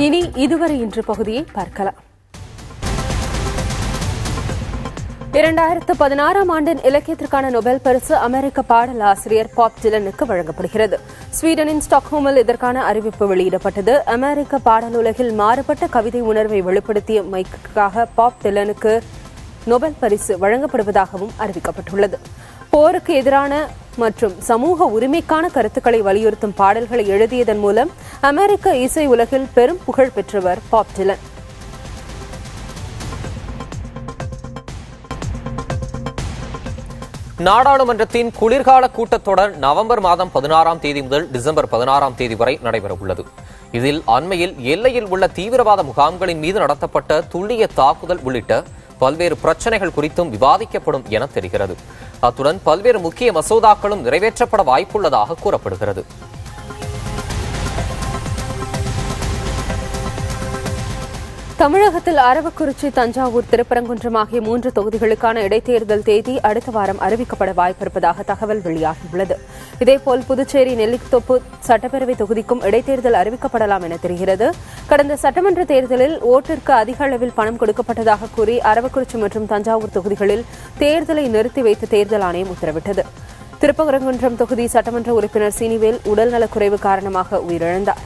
இனி இதுவரை இன்று பகுதியை பார்க்கலாம். 2016 ஆண்டின் இலக்கியத்திற்கான நோபல் பரிசு அமெரிக்க பாடல் ஆசிரியர் பாப் டிலனுக்கு வழங்கப்படுகிறது. ஸ்வீடனின் ஸ்டாக்ஹோமில் இதற்கான அறிவிப்பு வெளியிடப்பட்டது. அமெரிக்க பாடல் உலகில் மாறுபட்ட கவிதை உணர்வை வெளிப்படுத்திய மைக்காக பாப் டிலனுக்கு நோபல் பரிசு வழங்கப்படுவதாகவும் அறிவிக்கப்பட்டுள்ளது. போருக்கு எதிரான மற்றும் சமூக உரிமைக்கான கருத்துக்களை வலியுறுத்தும் பாடல்களை எழுதியதன் மூலம் அமெரிக்க இசை உலகில் பெரும் புகழ் பெற்றவர் பாப் டிலன். நாடாளுமன்றத்தின் குளிர்கால கூட்டத்தொடர் நவம்பர் மாதம் 16ஆம் தேதி முதல் டிசம்பர் 16ஆம் தேதி வரை நடைபெறவுள்ளது. இதில் அண்மையில் எல்லையில் உள்ள தீவிரவாத முகாம்களின் மீது நடத்தப்பட்ட துல்லிய தாக்குதல் உள்ளிட்ட பல்வேறு பிரச்சினைகள் குறித்தும் விவாதிக்கப்படும் என தெரிகிறது. அத்துடன் பல்வேறு முக்கிய மசோதாக்களும் நிறைவேற்றப்பட வாய்ப்புள்ளதாக கூறப்படுகிறது. தமிழகத்தில் அரவக்குறிச்சி, தஞ்சாவூர், திருப்பரங்குன்றம் ஆகிய 3 தொகுதிகளுக்கான இடைத்தேர்தல் தேதி அடுத்த வாரம் அறிவிக்கப்பட வாய்ப்பிருப்பதாக தகவல் வெளியாகியுள்ளது. இதேபோல் புதுச்சேரி நெல்லித்தோப்பு சட்டப்பேரவை தொகுதிக்கும் இடைத்தேர்தல் அறிவிக்கப்படலாம் என தெரிகிறது. கடந்த சட்டமன்ற தேர்தலில் ஓட்டிற்கு அதிக அளவில் பணம் கொடுக்கப்பட்டதாக கூறி அரவக்குறிச்சி மற்றும் தஞ்சாவூர் தொகுதிகளில் தேர்தலை நிறுத்தி வைத்து தேர்தல் ஆணையம் உத்தரவிட்டது. திருப்பரங்குன்றம் தொகுதி சட்டமன்ற உறுப்பினர் சீனிவேல் உடல்நலக்குறைவு காரணமாக உயிரிழந்தார்.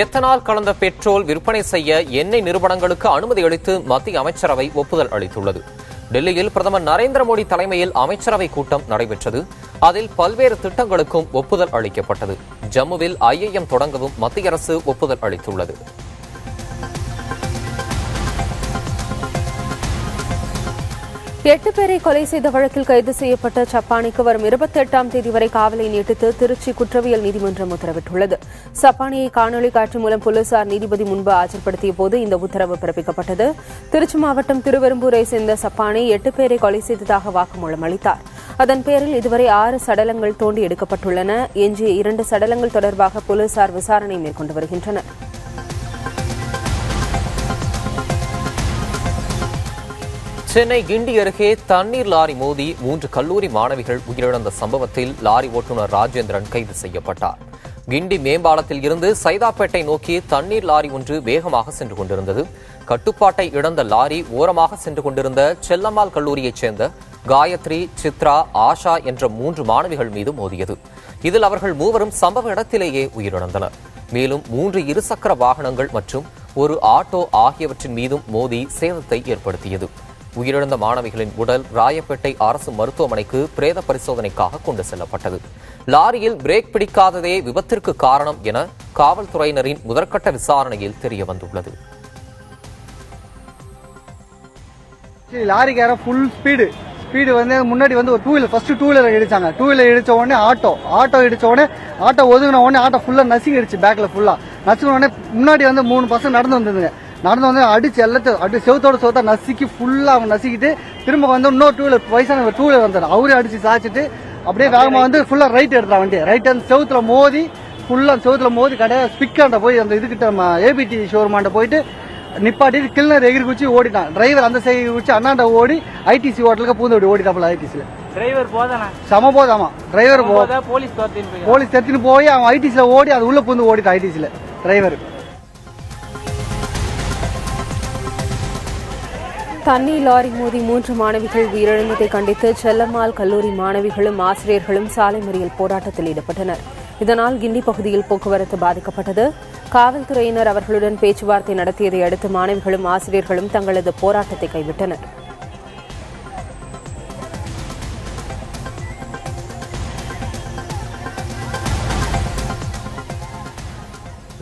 எத்தனால் கலந்த பெட்ரோல் விற்பனை செய்ய எண்ணெய் நிறுவனங்களுக்கு அனுமதி அளித்து மத்திய அமைச்சரவை ஒப்புதல் அளித்துள்ளது. டெல்லியில் பிரதமர் நரேந்திர மோடி தலைமையில் அமைச்சரவை கூட்டம் நடைபெற்றது. அதில் பல்வேறு திட்டங்களுக்கும் ஒப்புதல் அளிக்கப்பட்டது. ஜம்முவில் IIM தொடங்கவும் மத்திய அரசு ஒப்புதல் அளித்துள்ளது. எட்டு பேரை கொலை செய்த வழக்கில் கைது செய்யப்பட்ட சப்பானிக்கு வரும் 28ஆம் தேதி வரை காவலை நீட்டித்து திருச்சி குற்றவியல் நீதிமன்றம் உத்தரவிட்டுள்ளது. சப்பானியை காணொலி காட்சி மூலம் போலீசார் நீதிபதி முன்பு ஆஜர்படுத்திய போது இந்த உத்தரவு பிறப்பிக்கப்பட்டது. திருச்சி மாவட்டம் திருவெரும்பூரை சேர்ந்த சப்பானி 8 பேரை கொலை செய்ததாக வாக்குமூலம் அளித்தார். அதன் பேரில் இதுவரை 6 சடலங்கள் தோண்டி எடுக்கப்பட்டுள்ளன. எஞ்சிய 2 சடலங்கள் தொடர்பாக போலீசார் விசாரணை மேற்கொண்டு வருகின்றனர். சென்னை கிண்டி அருகே தண்ணீர் லாரி மோதி 3 கல்லூரி மாணவிகள் உயிரிழந்த சம்பவத்தில் லாரி ஓட்டுநர் ராஜேந்திரன் கைது செய்யப்பட்டார். கிண்டி மேம்பாலத்தில் இருந்து சைதாப்பேட்டை நோக்கி தண்ணீர் லாரி ஒன்று வேகமாக சென்று கொண்டிருந்தது. கட்டுப்பாட்டை இழந்த லாரி ஓரமாக சென்று கொண்டிருந்த செல்லம்மாள் கல்லூரியைச் சேர்ந்த காயத்ரி, சித்ரா, ஆஷா என்ற 3 மாணவிகள் மீது மோதியது. இதில் அவர்கள் மூவரும் சம்பவ இடத்திலேயே உயிரிழந்தனர். மேலும் 3 இருசக்கர வாகனங்கள் மற்றும் ஒரு ஆட்டோ ஆகியவற்றின் மீதும் மோதி சேதத்தை ஏற்படுத்தியது. உயிரிழந்த மாணவிகளின் உடல் ராயப்பேட்டை அரசு மருத்துவமனைக்கு பிரேத பரிசோதனைக்காக கொண்டு செல்லப்பட்டது. லாரியில் பிரேக் பிடிக்காததே விபத்திற்கு காரணம் என காவல்துறையினரின் முதற்கட்ட விசாரணையில் தெரியவந்துள்ளது. லாரிக்கார ஃபுல் ஸ்பீடு வந்து முன்னாடி வந்து ஒரு டூ வீலர் இடிச்சாங்க. டூ வீலர் இடிச்ச உடனே ஆட்டோ இடிச்ச உடனே ஆட்டோ ஒதுங்கின உடனே ஆட்டோ ஃபுல்லா நசுங்கிடுச்சு. பேக்ல ஃபுல்லா நசுங்கின உடனே முன்னாடி வந்து 3 பசங்க நடந்து வந்ததுங்க. நடந்து வந்து அடிச்சு எல்லாத்தையும் அப்படி செவத்தோட நசுக்கி ஃபுல்லா அவங்க நசுக்கிட்டு திரும்ப வந்து இன்னொரு 2 வீலர் வயசான 2 வீலர் வந்தாரு. அவரே அடிச்சு சாச்சிட்டு அப்படியே வேகமா வந்து ஃபுல்லா ரைட் எடுத்தா வண்டி. ரைட் வந்து செவுத்துல மோதி கடையா ஸ்பிக்காண்ட போய் அந்த இதுகிட்ட ABT ஷோரூமாண்ட போயிட்டு நிப்பாட்டிட்டு கிளர் எகிரி குச்சி ஓடிட்டான். டிரைவர் அந்த சைடு குச்சி அண்ணாண்ட ஓடி ITC ஹோட்டலுக்கு பூந்து ஓடிட்டாப்ல. ITCல டிரைவர் போதானா சம போதாமா டிரைவர் போலீஸ் தத்தின்னு போய் அவன் ITCல ஓடி அது உள்ள பூந்து ஓடிட்டான். ITCல டிரைவர். தண்ணீர் லாரி மோதி 3 மாணவிகள் உயிரிழந்ததை கண்டித்து செல்லம்மாள் கல்லூரி மாணவிகளும் ஆசிரியர்களும் சாலை மறியல் போராட்டத்தில் ஈடுபட்டனர். இதனால் கிண்டி பகுதியில் போக்குவரத்து பாதிக்கப்பட்டது. காவல்துறையினர் அவர்களுடன் பேச்சுவார்த்தை நடத்தியதை அடுத்து மாணவிகளும் ஆசிரியர்களும் தங்களது போராட்டத்தை கைவிட்டனர்.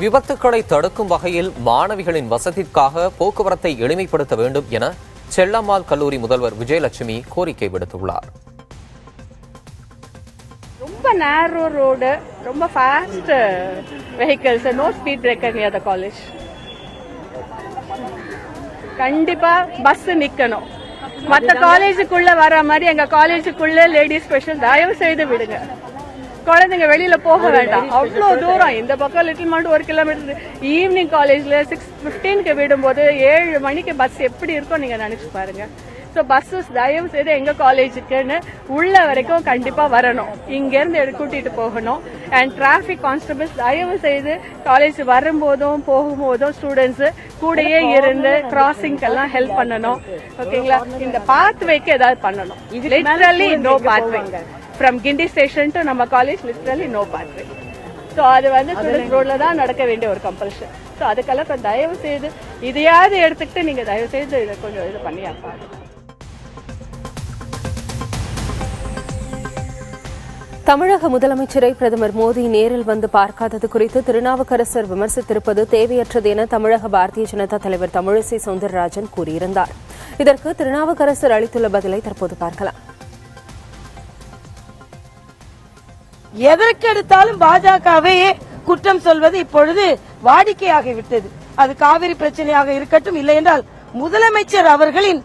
விபத்துக்களை தடுக்கும் வகையில் மாணவிகளின் வசதிக்காக போக்குவரத்தை எளிமைப்படுத்த வேண்டும் என செல்லம்மாள் கல்லூரி முதல்வர் விஜயலட்சுமி கோரிக்கை விடுத்துள்ளார். ரொம்ப நேரோ ரோடு, ரொம்ப fast vehicles, no speed breaker near the college. கண்டிப்பா பஸ் நிக்கணும். மற்ற காலேஜுக்குள்ள வர மாதிரி எங்க காலேஜுக்குள்ள லேடிஸ் ஸ்பெஷல் தயவு செய்து விடுங்க. குழந்தைங்க வெளியில போக வேண்டாம். அவ்வளோ தூரம் இந்த பக்கம் லிட்டில் மவுண்ட் 1 கிலோமீட்டர். ஈவினிங் காலேஜ்ல 6:15 விடும்போது 7 மணிக்கு பஸ் எப்படி இருக்கும் நீங்க நினைச்சு பாருங்க. ஸோ பஸ்ஸஸ் தயவு செய்து எங்க காலேஜுக்குன்னு உள்ள வரைக்கும் கண்டிப்பா வரணும். இங்க இருந்து கூட்டிட்டு போகணும். அண்ட் டிராபிக் கான்ஸ்டபிள்ஸ் தயவு செய்து காலேஜ் வரும்போதும் போகும்போதும் ஸ்டூடெண்ட்ஸ் கூடயே இருந்து கிராசிங்க்கெல்லாம் ஹெல்ப் பண்ணணும். ஓகேங்களா? இந்த பாத்வேக்கு ஏதாவது பண்ணணும். Literally no pathway from Guindy station to நம்ம college, literally no pathway. So அது ஸ்டூடெண்ட்ஸ் ரோட்ல தான் நடக்க வேண்டிய ஒரு கம்பல்ஷன். ஸோ அதுக்கெல்லாம் தயவு செய்து இதையாவது எடுத்துக்கிட்டு நீங்க தயவு செய்து இதை கொஞ்சம் இது பண்ணியாப்பாங்க. தமிழக முதலமைச்சரை பிரதமர் மோடி நேரில் வந்து பார்க்காதது குறித்து திருநாவுக்கரசர் விமர்சித்திருப்பது தேவையற்றது என தமிழக பாரதிய ஜனதா தலைவர் தமிழிசை சவுந்தரராஜன் கூறியிருந்தார். இதற்கு திருநாவுக்கரசர் அளித்துள்ள பதிலை தற்போது பார்க்கலாம். எதற்கெடுத்தாலும் பாஜகவையே குற்றம் சொல்வது இப்பொழுது வாடிக்கையாகிவிட்டது. அது காவிரி பிரச்சனையாக இருக்கட்டும், இல்லை என்றால் முதலமைச்சர் அவர்களின்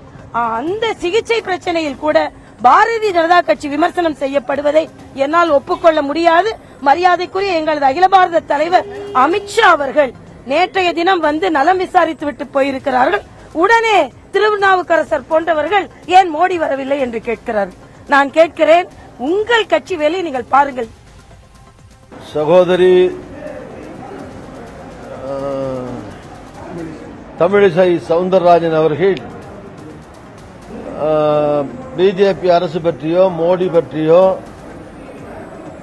அந்த சிகிச்சை பிரச்சனையில் கூட பாரதிய ஜனதா கட்சி விமர்சனம் செய்யப்படுவதை என்னால் ஒப்புக்கொள்ள முடியாது. மரியாதைக்குரிய எங்களது அகில பாரத தலைவர் அமித்ஷா அவர்கள் நேற்றைய தினம் வந்து நலம் விசாரித்து விட்டு போயிருக்கிறார்கள். உடனே திருநாவுக்கரசர் போன்றவர்கள் ஏன் மோடி வரவில்லை என்று கேட்கிறார்கள். நான் கேட்கிறேன், உங்கள் கட்சி வேலையை நீங்கள் பாருங்கள். சகோதரி தமிழிசை சவுந்தரராஜன் அவர்கள் பிஜேபி அரசு பற்றியோ மோடி பற்றியோ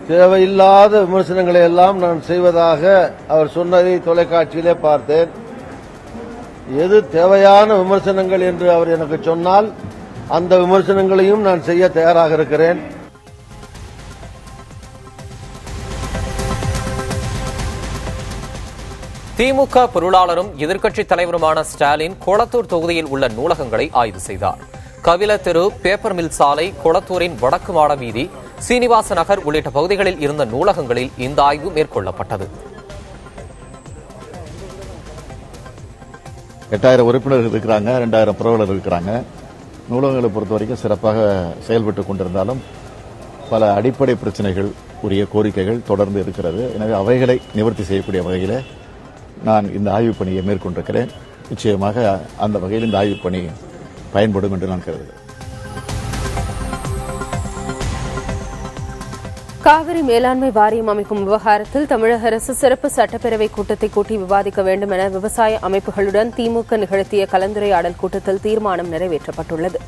தேவையில்லாத விமர்சனங்களை எல்லாம் நான் செய்வதாக அவர் சொன்னதை தொலைக்காட்சியிலே பார்த்தேன். எது தேவையான விமர்சனங்கள் என்று அவர் எனக்கு சொன்னால் அந்த விமர்சனங்களையும் நான் செய்ய தயாராக இருக்கிறேன். திமுக பொருளாளரும் எதிர்க்கட்சித் தலைவருமான ஸ்டாலின் கொளத்தூர் தொகுதியில் உள்ள நூலகங்களை ஆய்வு செய்தார். கபில தெரு, பேப்பர் மில் சாலை, கொளத்தூரின் வடக்கு மாட வீதி, சீனிவாச நகர் உள்ளிட்ட பகுதிகளில் இருந்த நூலகங்களில் இந்த ஆய்வு மேற்கொள்ளப்பட்டது. 8000 உறுப்பினர்கள் இருக்கிறாங்க, 2000 புரவலர் இருக்கிறாங்க. நூலகங்களை பொறுத்த வரைக்கும் சிறப்பாக செயல்பட்டுக் கொண்டிருந்தாலும் பல அடிப்படை பிரச்சனைகள் உரிய கோரிக்கைகள் தொடர்ந்து இருக்கிறது. எனவே அவைகளை நிவர்த்தி செய்யக்கூடிய வகையில் நான் இந்த ஆய்வுப் பணியை மேற்கொண்டிருக்கிறேன். நிச்சயமாக அந்த வகையில் இந்த ஆய்வுப் பணி பயன்படும் என்று நான் கருதுகிறேன். காவிரி மேலாண்மை வாரியம் அமைக்கும் விவகாரத்தில் தமிழக அரசு சிறப்பு சட்டப்பேரவை கூட்டத்தை கூட்டி விவாதிக்க வேண்டும் என விவசாய அமைப்புகளுடன் திமுக நிகழ்த்திய கலந்துரையாடல் கூட்டத்தில் தீர்மானம் நிறைவேற்றப்பட்டுள்ளது.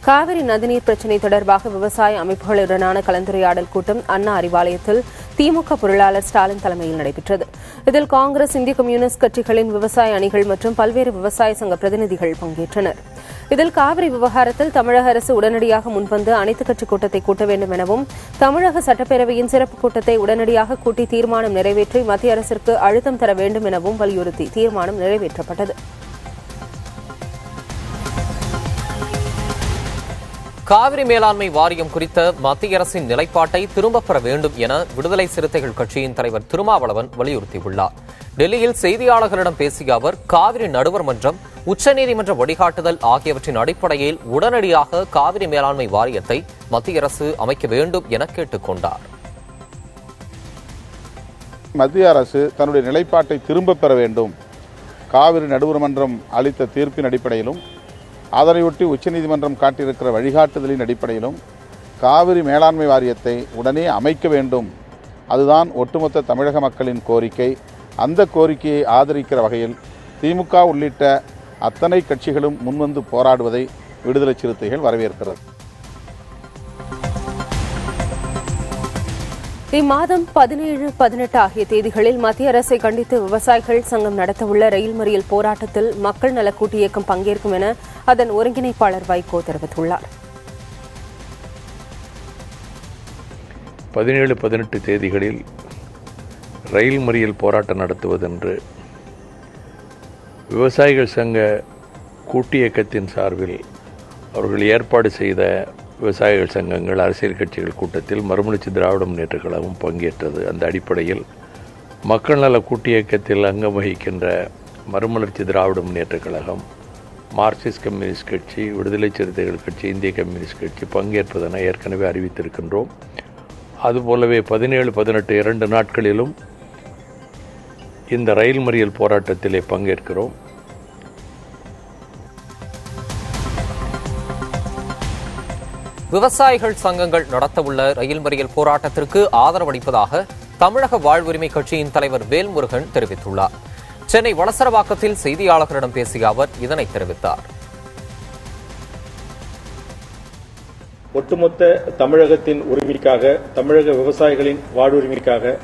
காவிரி நதிநீர் பிரச்சினை தொடர்பாக விவசாய அமைப்புகளுடனான கலந்துரையாடல் கூட்டம் அண்ணா அறிவாலயத்தில் திமுக பொருளாளர் ஸ்டாலின் தலைமையில் நடைபெற்றது. இதில் காங்கிரஸ், இந்திய கம்யூனிஸ்ட் கட்சிகளின் விவசாய அணிகள் மற்றும் பல்வேறு விவசாய சங்க பிரதிநிதிகள் பங்கேற்றனர். இதில் காவிரி விவகாரத்தில் தமிழக அரசு உடனடியாக முன்வந்து அனைத்துக் கட்சி கூட்டத்தை கூட்ட வேண்டும் எனவும் தமிழக சட்டப்பேரவையின் சிறப்பு கூட்டத்தை உடனடியாக கூட்டி தீர்மானம் நிறைவேற்றி மத்திய அரசிற்கு அழுத்தம் தர வேண்டும் எனவும் வலியுறுத்தி தீர்மானம் நிறைவேற்றப்பட்டது. காவிரி மேலாண்மை வாரியம் குறித்த மத்திய அரசின் நிலைப்பாட்டை திரும்பப் பெற வேண்டும் என விடுதலை சிறுத்தைகள் கட்சியின் தலைவர் திருமாவளவன் வலியுறுத்தியுள்ளார். டெல்லியில் செய்தியாளர்களிடம் பேசிய அவர், காவிரி நடுவர் மன்றம், உச்சநீதிமன்ற வழிகாட்டுதல் ஆகியவற்றின் அடிப்படையில் உடனடியாக காவிரி மேலாண்மை வாரியத்தை மத்திய அரசு அமைக்க வேண்டும் என கேட்டுக் கொண்டார். மத்திய அரசு தன்னுடைய நிலைப்பாட்டை திரும்பப் பெற வேண்டும். காவிரி நடுவர் மன்றம் அளித்த தீர்ப்பின் அடிப்படையிலும் அதனையொட்டி உச்சநீதிமன்றம் காட்டியிருக்கிற வழிகாட்டுதலின் அடிப்படையிலும் காவிரி மேலாண்மை வாரியத்தை உடனே அமைக்க வேண்டும். அதுதான் ஒட்டுமொத்த தமிழக மக்களின் கோரிக்கை. அந்த கோரிக்கையை ஆதரிக்கிற வகையில் திமுக உள்ளிட்ட அத்தனை கட்சிகளும் முன்வந்து போராடுவதை விடுதலை சிறுத்தைகள் வரவேற்கிறது. இம்மாதம் 17, 18 ஆகிய தேதிகளில் மத்திய அரசை கண்டித்து விவசாயிகள் சங்கம் நடத்தவுள்ள ரயில் மறியல் போராட்டத்தில் மக்கள் நல கூட்டு இயக்கம் பங்கேற்கும் என அதன் ஒருங்கிணைப்பாளர் வைகோ தெரிவித்துள்ளார். 17, 18 தேதிகளில் ரயில் மறியல் போராட்டம் நடத்துவதென்று விவசாயிகள் சங்க கூட்டு இயக்கத்தின் சார்பில் அவர்கள் ஏற்பாடு செய்த விவசாயிகள் சங்கங்கள், அரசியல் கட்சிகள் கூட்டத்தில் மறுமலர்ச்சி திராவிட முன்னேற்றக் கழகம் பங்கேற்றது. அந்த அடிப்படையில் மக்கள் நல கூட்டு இயக்கத்தில் அங்கம் வகிக்கின்ற மறுமலர்ச்சி திராவிட முன்னேற்றக் கழகம், மார்க்சிஸ்ட் கம்யூனிஸ்ட் கட்சி, விடுதலை சிறுத்தைகள் கட்சி, இந்திய கம்யூனிஸ்ட் கட்சி பங்கேற்பதென ஏற்கனவே அறிவித்திருக்கின்றோம். அதுபோலவே 17, 18 2 நாட்களிலும் இந்த ரயில் மறியல் போராட்டத்திலே பங்கேற்கிறோம். விவசாயிகள் சங்கங்கள் நடத்தவுள்ள ரயில் மறியல் போராட்டத்திற்கு ஆதரவளிப்பதாக தமிழக வாழ்வுரிமை கட்சியின் தலைவர் வேல்முருகன் தெரிவித்துள்ளார். சென்னை வளசரவாக்கத்தில் செய்தியாளர்களிடம் பேசிய அவர் இதனை தெரிவித்தார். ஒட்டுமொத்த தமிழகத்தின் உரிமைக்காக, தமிழக விவசாயிகளின் வாழ்வுரிமைக்காக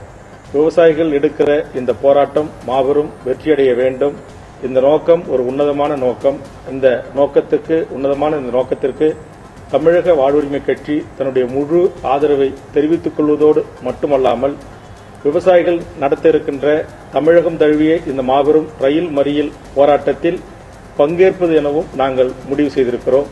விவசாயிகள் எடுக்கிற இந்த போராட்டம் மாபெரும் வெற்றியடைய வேண்டும். இந்த நோக்கம் ஒரு உன்னதமான நோக்கம். இந்த நோக்கத்திற்கு தமிழக வாழ்வுரிமை கட்சி தன்னுடைய முழு ஆதரவை தெரிவித்துக் கொள்வதோடு மட்டுமல்லாமல் விவசாயிகள் நடத்த இருக்கின்ற தமிழகம் தழுவிய இந்த மாபெரும் ரயில் மறியல் போராட்டத்தில் பங்கேற்பது எனவும் நாங்கள் முடிவு செய்திருக்கிறோம்.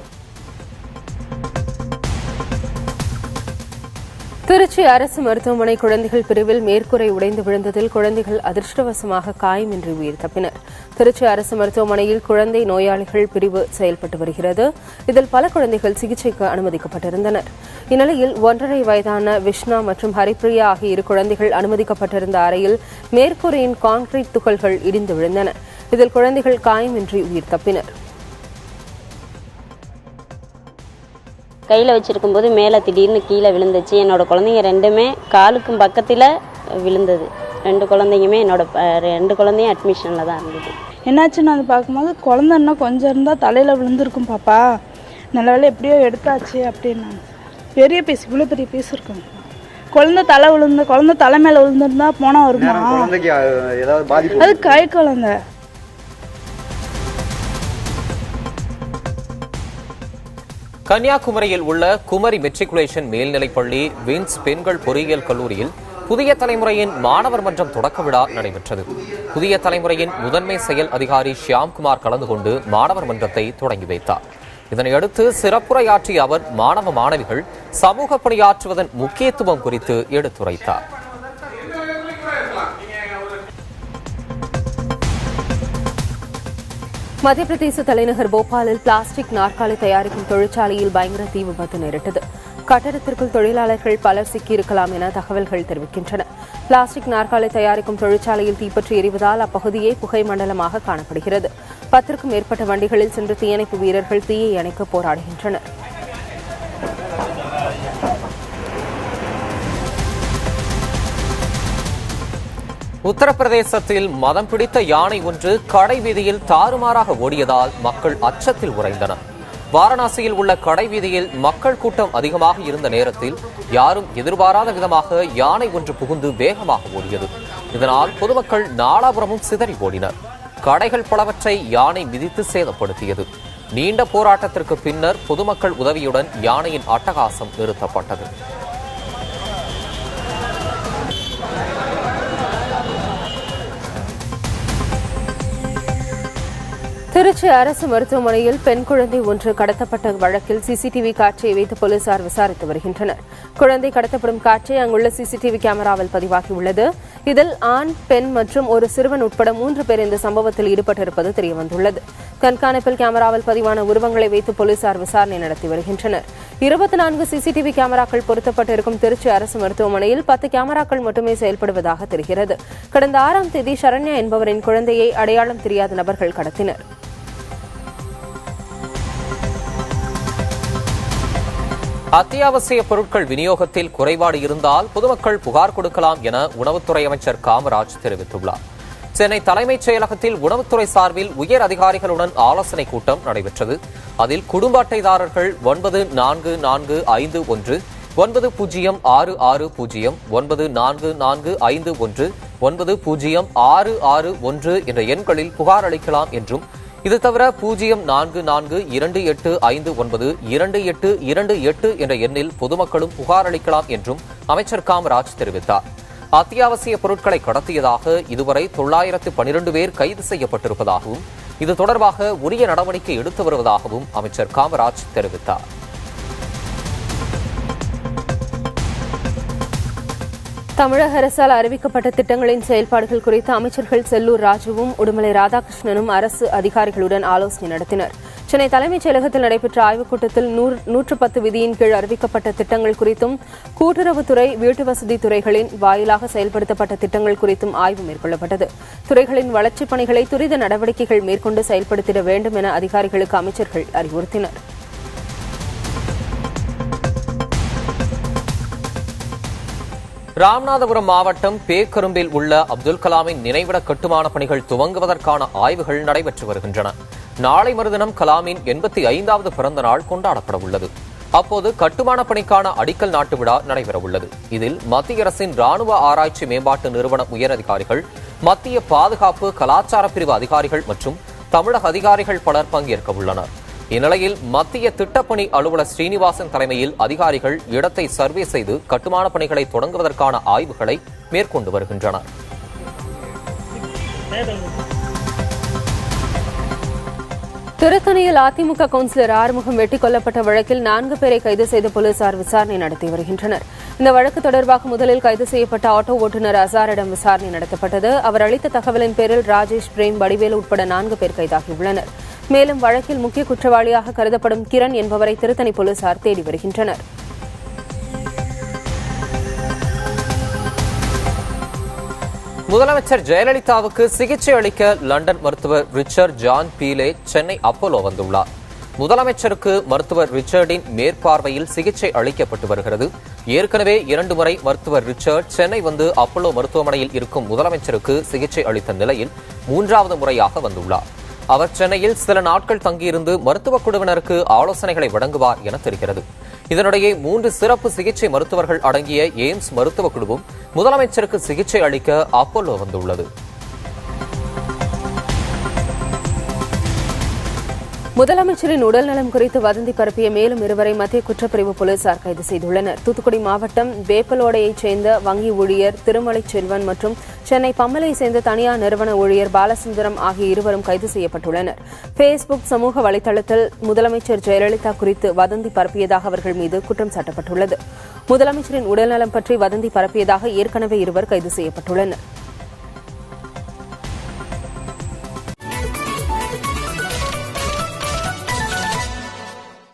திருச்சி அரசு மருத்துவமனை குழந்தைகள் பிரிவில் மேற்கூரை உடைந்து விழுந்ததில் குழந்தைகள் அதிர்ஷ்டவசமாக காயமின்றி உயிர் தப்பினர். திருச்சி அரசு மருத்துவமனையில் குழந்தை நோயாளிகள் பிரிவு செயல்பட்டு வருகிறது. இதில் பல குழந்தைகள் சிகிச்சைக்கு அனுமதிக்கப்பட்டிருந்தனர். இந்நிலையில் 1.5 வயதான விஷ்ணா மற்றும் ஹரிப்பிரியா ஆகிய 2 குழந்தைகள் அனுமதிக்கப்பட்டிருந்த அறையில் மேற்கூரையின் கான்கிரீட் துகள்கள் இடிந்து விழுந்தன. இதில் குழந்தைகள் காயமின்றி உயிர் தப்பினர். கையில் வச்சுருக்கும் போது மேலே திடீர்னு கீழே விழுந்துச்சு. என்னோட குழந்தைங்க 2மே காலுக்கும் பக்கத்தில் விழுந்தது. 2 குழந்தையுமே என்னோட 2 குழந்தையும் அட்மிஷனில் தான் இருந்தது. என்னாச்சுன்னு வந்து பார்க்கும்போது குழந்தை இன்னும் கொஞ்சம் இருந்தால் தலையில் விழுந்திருக்கும் பாப்பா, நல்ல வேலை எப்படியோ எடுத்தாச்சு அப்படின்னு. பெரிய பீஸ், இவ்வளோ பெரிய பீஸ் இருக்கும். குழந்தை தலை மேலே விழுந்திருந்தா போனால் வருமா? அது கை குழந்தை. கன்னியாகுமரியில் உள்ள குமரி மெட்ரிகுலேஷன் மேல்நிலைப்பள்ளி வின்ஸ் பெண்கள் பொறியியல் கல்லூரியில் புதிய தலைமுறையின் மாணவர் மன்றம் தொடக்க விழா நடைபெற்றது. புதிய தலைமுறையின் முதன்மை செயல் அதிகாரி ஷியாம்குமார் கலந்து கொண்டு மாணவர் மன்றத்தை தொடங்கி வைத்தார். இதனையடுத்து சிறப்புரையாற்றிய அவர் மாணவ மாணவிகள் சமூக பணியாற்றுவதன் முக்கியத்துவம் குறித்து எடுத்துரைத்தார். மத்திய பிரதேச தலைநகர் போபாலில் பிளாஸ்டிக் நாற்காலி தயாரிக்கும் தொழிற்சாலையில் பயங்கர தீ விபத்து நேரிட்டது. கட்டடத்திற்குள் தொழிலாளர்கள் பலர் சிக்கியிருக்கலாம் என தகவல்கள் தெரிவிக்கின்றன. பிளாஸ்டிக் நாற்காலி தயாரிக்கும் தொழிற்சாலையில் தீப்பற்றி எரிவதால் அப்பகுதியே புகை மண்டலமாக காணப்படுகிறது. 10க்கும் மேற்பட்ட வண்டிகளில் சென்று தீயணைப்பு வீரர்கள் தீயை அணைக்க போராடுகின்றனர். உத்தரப்பிரதேசத்தில் மதம் பிடித்த யானை ஒன்று கடை வீதியில் தாறுமாறாக ஓடியதால் மக்கள் அச்சத்தில் உறைந்தனர். வாரணாசியில் உள்ள கடை வீதியில் மக்கள் கூட்டம் அதிகமாக இருந்த நேரத்தில் யாரும் எதிர்பாராத விதமாக யானை ஒன்று புகுந்து வேகமாக ஓடியது. இதனால் பொதுமக்கள் நாலாபுரமும் சிதறி ஓடினர். கடைகள் பலவற்றை யானை மிதித்து சேதப்படுத்தியது. நீண்ட போராட்டத்திற்கு பின்னர் பொதுமக்கள் உதவியுடன் யானையின் அட்டகாசம் நிறுத்தப்பட்டது. திருச்சி அரசு மருத்துவமனையில் பெண் குழந்தை ஒன்று கடத்தப்பட்ட வழக்கில் சிசிடிவி காட்சியை வைத்து போலீசார் விசாரித்து வருகின்றனர். குழந்தை கடத்தப்படும் காட்சி அங்குள்ள சிசிடிவி கேமராவில் பதிவாகியுள்ளது. இதில் ஆண், பெண் மற்றும் ஒரு சிறுவன் உட்பட 3 பேர் இந்த சம்பவத்தில் ஈடுபட்டிருப்பது தெரியவந்துள்ளது. கண்காணிப்பில் கேமராவில் பதிவான உருவங்களை வைத்து போலீசார் விசாரணை நடத்தி வருகின்றனர். 24 சிசிடிவி கேமராக்கள் பொருத்தப்பட்டிருக்கும் திருச்சி அரசு மருத்துவமனையில் 10 கேமராக்கள் மட்டுமே செயல்படுவதாக தெரிகிறது. கடந்த 6ஆம் தேதி சரண்யா என்பவரின் குழந்தையை அடையாளம் தெரியாத நபர்கள் கடத்தினர். அத்தியாவசிய பொருட்கள் விநியோகத்தில் குறைபாடு இருந்தால் பொதுமக்கள் புகார் கொடுக்கலாம் என உணவுத்துறை அமைச்சர் காமராஜ் தெரிவித்துள்ளார். சென்னை தலைமைச் செயலகத்தில் உணவுத்துறை சார்பில் உயர் அதிகாரிகளுடன் ஆலோசனைக் கூட்டம் நடைபெற்றது. அதில் குடும்ப அட்டைதாரர்கள் 944519 906660 944519 90661 என்ற எண்களில் புகார் அளிக்கலாம் என்றும், இது தவிர 044285928228 என்ற எண்ணில் பொதுமக்களும் புகார் அளிக்கலாம் என்றும் அமைச்சர் காமராஜ் தெரிவித்தார். அத்தியாவசிய பொருட்களை கடத்தியதாக இதுவரை 912 பேர் கைது செய்யப்பட்டிருப்பதாகவும், இது தொடர்பாக உரிய நடவடிக்கை எடுத்து வருவதாகவும் அமைச்சர் காமராஜ் தெரிவித்தார். தமிழக அரசால் அறிவிக்கப்பட்ட திட்டங்களின் செயல்பாடுகள் குறித்து அமைச்சர்கள் செல்லூர் ராஜுவும் உடுமலை ராதாகிருஷ்ணனும் அரசு அதிகாரிகளுடன் ஆலோசனை நடத்தினர். சென்னை தலைமைச் செயலகத்தில் நடைபெற்ற ஆய்வுக் கூட்டத்தில் 110 விதியின் கீழ் அறிவிக்கப்பட்ட திட்டங்கள் குறித்தும், கூட்டுறவுத்துறை, வீட்டு வசதி துறைகளின் வாயிலாக செயல்படுத்தப்பட்ட திட்டங்கள் குறித்தும் ஆய்வு மேற்கொள்ளப்பட்டது. துறைகளின் வளர்ச்சிப் பணிகளை துரித நடவடிக்கைகள் மேற்கொண்டு செயல்படுத்திட வேண்டும் என அதிகாரிகளுக்கு அமைச்சர்கள் அறிவுறுத்தினர். ராமநாதபுரம் மாவட்டம் பேக்கரும்பில் உள்ள அப்துல் கலாமின் நினைவிட கட்டுமான பணிகள் துவங்குவதற்கான ஆய்வுகள் நடைபெற்று வருகின்றன. நாளை மறுதினம் கலாமின் 85வது பிறந்த நாள் கொண்டாடப்பட உள்ளது. அப்போது கட்டுமான பணிக்கான அடிக்கல் நாட்டு விழா நடைபெறவுள்ளது. இதில் மத்திய அரசின் ராணுவ ஆராய்ச்சி மேம்பாட்டு நிறுவன உயரதிகாரிகள், மத்திய பாதுகாப்பு கலாச்சார பிரிவு அதிகாரிகள் மற்றும் தமிழக அதிகாரிகள் பலர் பங்கேற்க உள்ளனர். இந்நிலையில் மத்திய திட்டப்பணி அலுவலர் ஸ்ரீனிவாசன் தலைமையில் அதிகாரிகள் இடத்தை சர்வே செய்து கட்டுமான பணிகளை தொடங்குவதற்கான ஆய்வுகளை மேற்கொண்டு வருகின்றனர். திருத்தணியில் அதிமுக கவுன்சிலர் ஆறுமுகம் வெட்டிக் கொல்லப்பட்ட வழக்கில் 4 பேரை கைது செய்த போலீசார் விசாரணை நடத்தி வருகின்றனர். இந்த வழக்கு தொடர்பாக முதலில் கைது செய்யப்பட்ட ஆட்டோ ஓட்டுநர் அசாரிடம் விசாரணை நடத்தப்பட்டது. அவர் அளித்த தகவலின் பேரில் ராஜேஷ், பிரேம், வடிவேலு உட்பட 4 பேர் கைதாகியுள்ளனர். மேலும் வழக்கில் முக்கிய குற்றவாளியாக கருதப்படும் கிரண் என்பவரை திருத்தணி போலீசார் தேடி வருகின்றனர். முதலமைச்சர் ஜெயலலிதாவுக்கு சிகிச்சை அளிக்க லண்டன் மருத்துவர் Richard John Pelé Chennai Apollo வந்துள்ளார். முதலமைச்சருக்கு மருத்துவர் ரிச்சர்டின் மேற்பார்வையில் சிகிச்சை அளிக்கப்பட்டு வருகிறது. ஏற்கனவே 2 முறை மருத்துவர் ரிச்சர்ட் சென்னை வந்து அப்போலோ மருத்துவமனையில் இருக்கும் முதலமைச்சருக்கு சிகிச்சை அளித்த நிலையில் 3வது முறையாக வந்துள்ளார். அவர் சென்னையில் சில நாட்கள் தங்கியிருந்து மருத்துவக் குழுவினருக்கு ஆலோசனைகளை வழங்குவார் என தெரிகிறது. இதனிடையே 3 சிறப்பு சிகிச்சை மருத்துவர்கள் அடங்கிய எய்ம்ஸ் மருத்துவக் குழுவும் முதலமைச்சருக்கு சிகிச்சை அளிக்க அப்போலோ வந்துள்ளது. முதலமைச்சரின் உடல்நலம் குறித்து வதந்தி பரப்பிய மேலும் 2 மத்திய குற்றப்பிரிவு போலீசார் கைது செய்துள்ளனர். தூத்துக்குடி மாவட்டம் வேப்பலோடையைச் சேர்ந்த வங்கி ஊழியர் திருமலை செல்வன் மற்றும் சென்னை பம்மலையை சேர்ந்த தனியார் நிறுவன ஊழியர் பாலசுந்தரம் ஆகிய 2 கைது செய்யப்பட்டுள்ளனர். பேஸ்புக் சமூக வலைதளத்தில் முதலமைச்சர் ஜெயலலிதா குறித்து வதந்தி பரப்பியதாக அவர்கள் மீது குற்றம் சாட்டப்பட்டுள்ளது. முதலமைச்சரின் உடல்நலம் பற்றி வதந்தி பரப்பியதாக ஏற்கனவே 2 கைது செய்யப்பட்டுள்ளனர்.